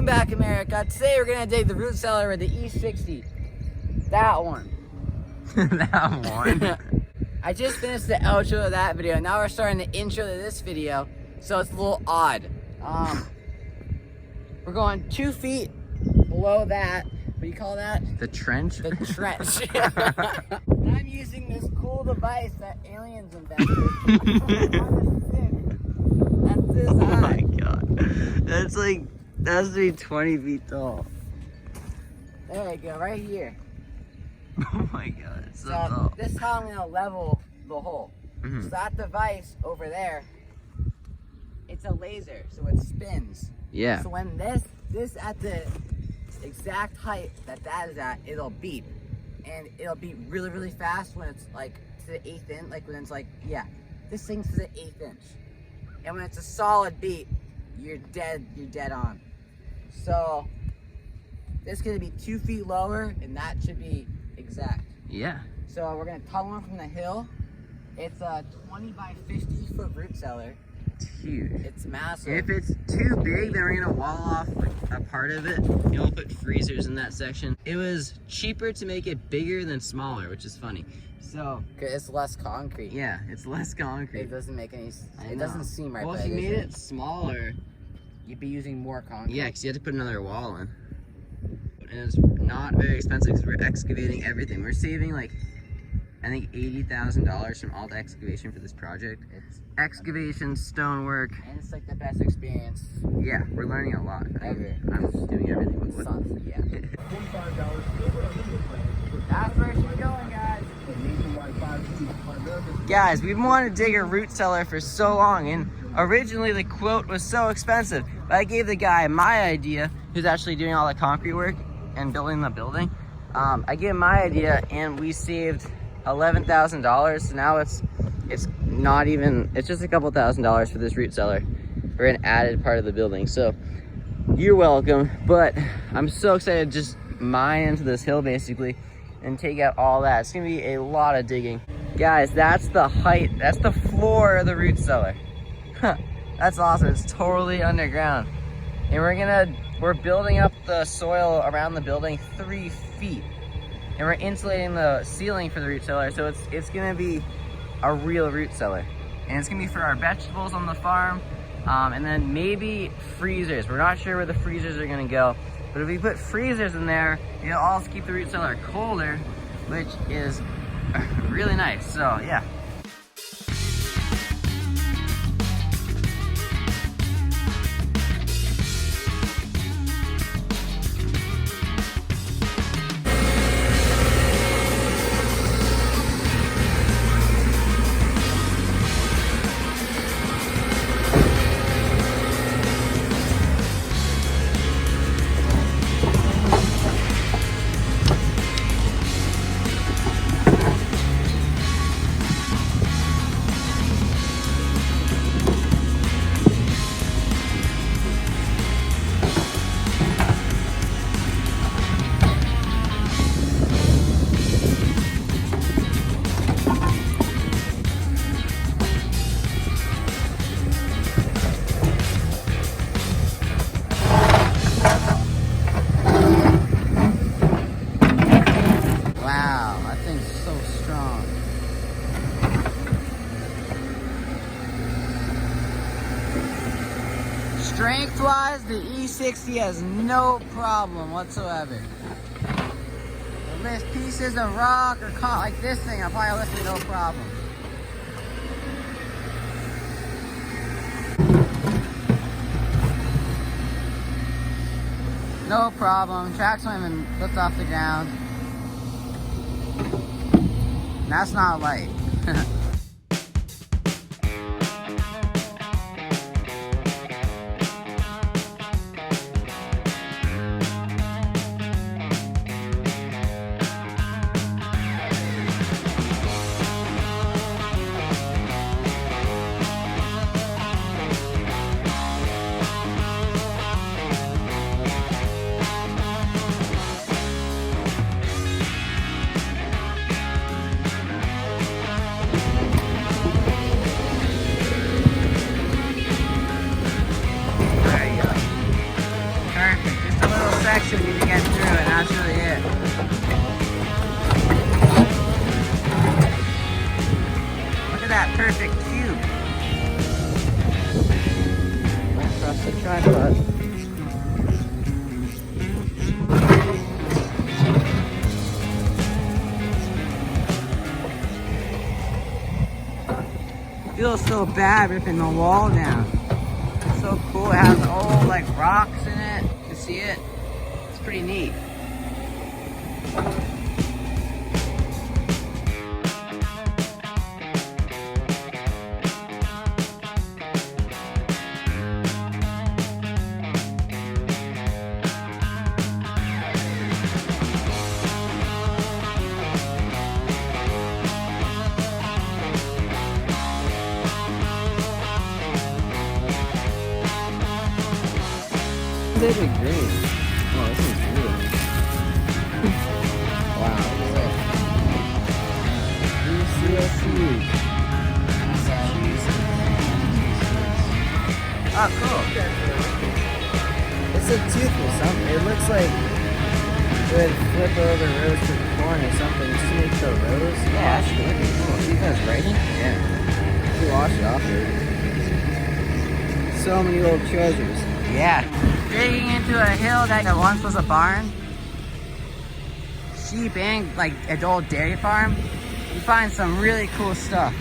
back, America. Today we're gonna dig the root cellar with the E60. That one. That one. I just finished the outro of that video. Now we're starting the intro to this video, so it's a little odd. We're going 2 feet below that. What do you call that? The trench? The trench. I'm using this cool device that aliens invented. That's this high. Oh my god. That's like, that's to be 20 feet tall. There you go, right here. Oh my god, it's so So tall. this is how I'm gonna level the hole. Mhm. So that device over there, it's a laser, so it spins. Yeah. So when this at the exact height that is at, it'll beep. And it'll beep really, really fast when it's like to the 1/8 inch, like when it's like, yeah, this thing's to the 1/8 inch. And when it's a solid beep, you're dead on. So this is gonna be 2 feet lower, and that should be exact. Yeah. So we're gonna tunnel in from the hill. It's a 20 by 50 foot root cellar. It's huge. It's massive. If it's too big, then we're gonna wall off a part of it. You know, put freezers in that section. It was cheaper to make it bigger than smaller, which is funny. So, 'cause it's less concrete. yeah, it's less concrete. It doesn't make any. I It know. doesn't seem right. Well, but if you it made is. it smaller, You'd be using more concrete. yeah, because you had to put another wall in. And it's not very expensive because we're excavating everything. We're saving like, I think $80,000 from all the excavation for this project. It's Excavation, stonework. and it's like the best experience Yeah, we're learning a lot. ever. I'm just doing everything with wood. Sun, yeah. That's where she's going, guys. Guys, we've wanted to dig a root cellar for so long, and originally the quote was so expensive. But I gave the guy my idea, who's actually doing all the concrete work and building the building. I gave him my idea, and we saved $11,000. So now it's not even, it's just a couple $1,000s for this root cellar for an added part of the building. So you're welcome, but I'm so excited to just mine into this hill basically and take out all that. It's gonna be a lot of digging. Guys, that's the height, that's the floor of the root cellar. That's awesome, it's totally underground. And we're building up the soil around the building 3 feet. And we're insulating the ceiling for the root cellar, so it's gonna be a real root cellar. And it's gonna be for our vegetables on the farm, and then maybe freezers. We're not sure where the freezers are gonna go, but if we put freezers in there, it'll also keep the root cellar colder, which is really nice, so yeah. Wow, that thing's so strong. Strength-wise, the E60 has no problem whatsoever. To lift pieces of rock or like this thing, I'll probably lift it no problem. No problem. Tracks won't even lift off the ground. That's not light. section we need to get through, and that's really it. Look at that perfect cube. Across the tripod. Feels so bad ripping the wall down. It's so cool. It has old like rocks in it. You can see it. It's pretty neat. They did great. Oh, this is beautiful. Wow, look at that. CELLAR. Oh, cool. It's a tooth or something. It looks like it would flip over roasted corn or something just to make the rows. Yeah, that's really cool. See that's writing? Yeah. You wash it off here. So many old treasures. Yeah. Digging into a hill that once was a barn, sheep, and like an old dairy farm, you find some really cool stuff.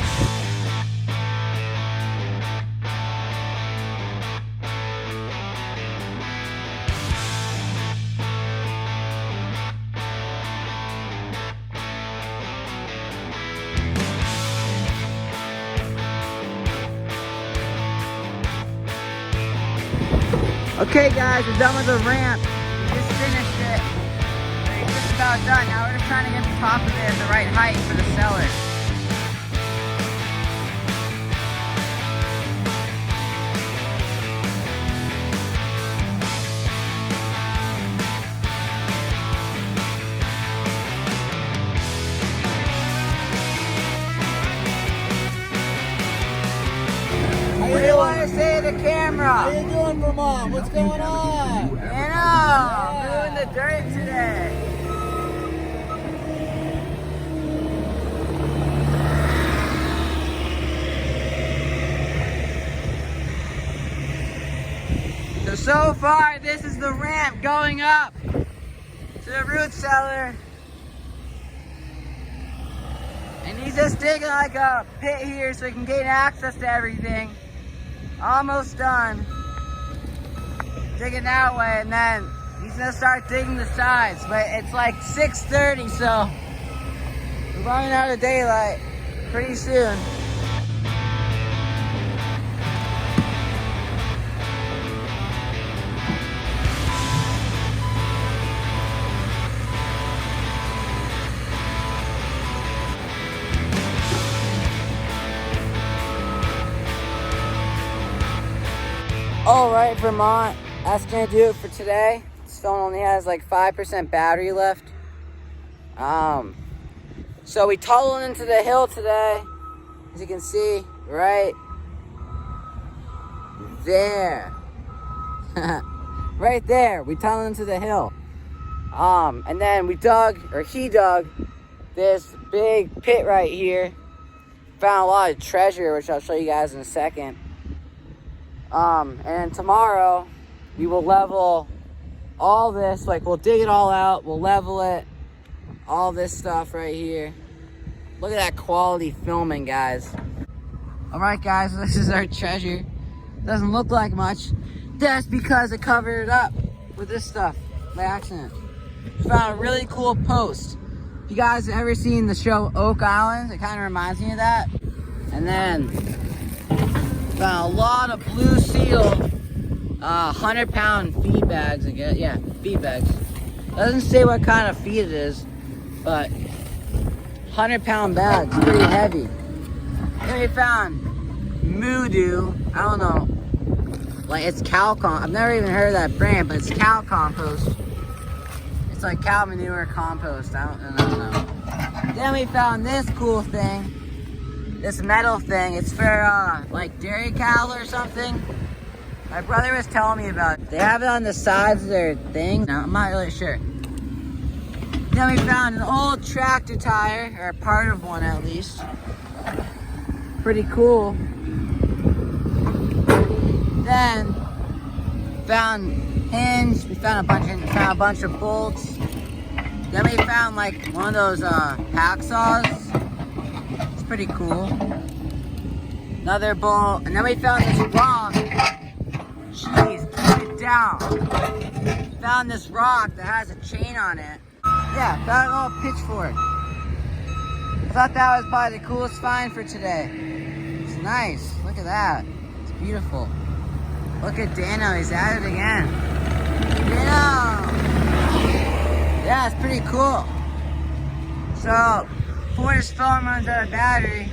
Okay guys, we're done with the ramp. We just finished it. We're just about done. Now we're just trying to get the top of it at the right height for the cellar. What do you want to say to the camera? How you doing, Vermont? What's going on? You know, moving the dirt today. So far, this is the ramp going up to the root cellar. And he's just digging like a pit here so he can gain access to everything. Almost done. Digging that way, and then he's gonna start digging the sides. But it's like 6:30, so we're running out of daylight pretty soon. Alright, Vermont, that's gonna do it for today. This phone only has like 5% battery left. So we tunneled into the hill today, as you can see, right there. Right there, we tunneled into the hill. And then we dug, or he dug, this big pit right here. Found a lot of treasure, which I'll show you guys in a second. And then tomorrow we will level all this, like we'll dig it all out, we'll level it, all this stuff right here. Look at that quality filming, guys. Alright guys, this is our treasure. Doesn't look like much. That's because I covered it up with this stuff by accident. Found a really cool post. If you guys have ever seen the show Oak Island, it kind of reminds me of that. And then found a lot of blue seal 100-pound feed bags, I guess. Yeah, feed bags. Doesn't say what kind of feed it is, but 100-pound bags, pretty heavy. Then we found Moodoo. I don't know, like it's cow I've never even heard of that brand, but it's cow compost. It's like cow manure compost. I don't know. Then we found this cool thing. This metal thing, it's for like dairy cattle or something. My brother was telling me about it. They have it on the sides of their thing. No, I'm not really sure. Then we found an old tractor tire, or part of one at least. Pretty cool. Then found hinge. We found a bunch of bolts. Then we found like one of those hacksaws. It's pretty cool. Another bolt, and then we found this rock. Jeez, put it down. Found this rock that has a chain on it. Yeah, found an old pitchfork. I thought that was probably the coolest find for today. It's nice. Look at that. It's beautiful. Look at Dano. He's at it again. Dano. Yeah, it's pretty cool. So, before this phone runs out of battery,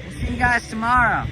we'll see you guys tomorrow.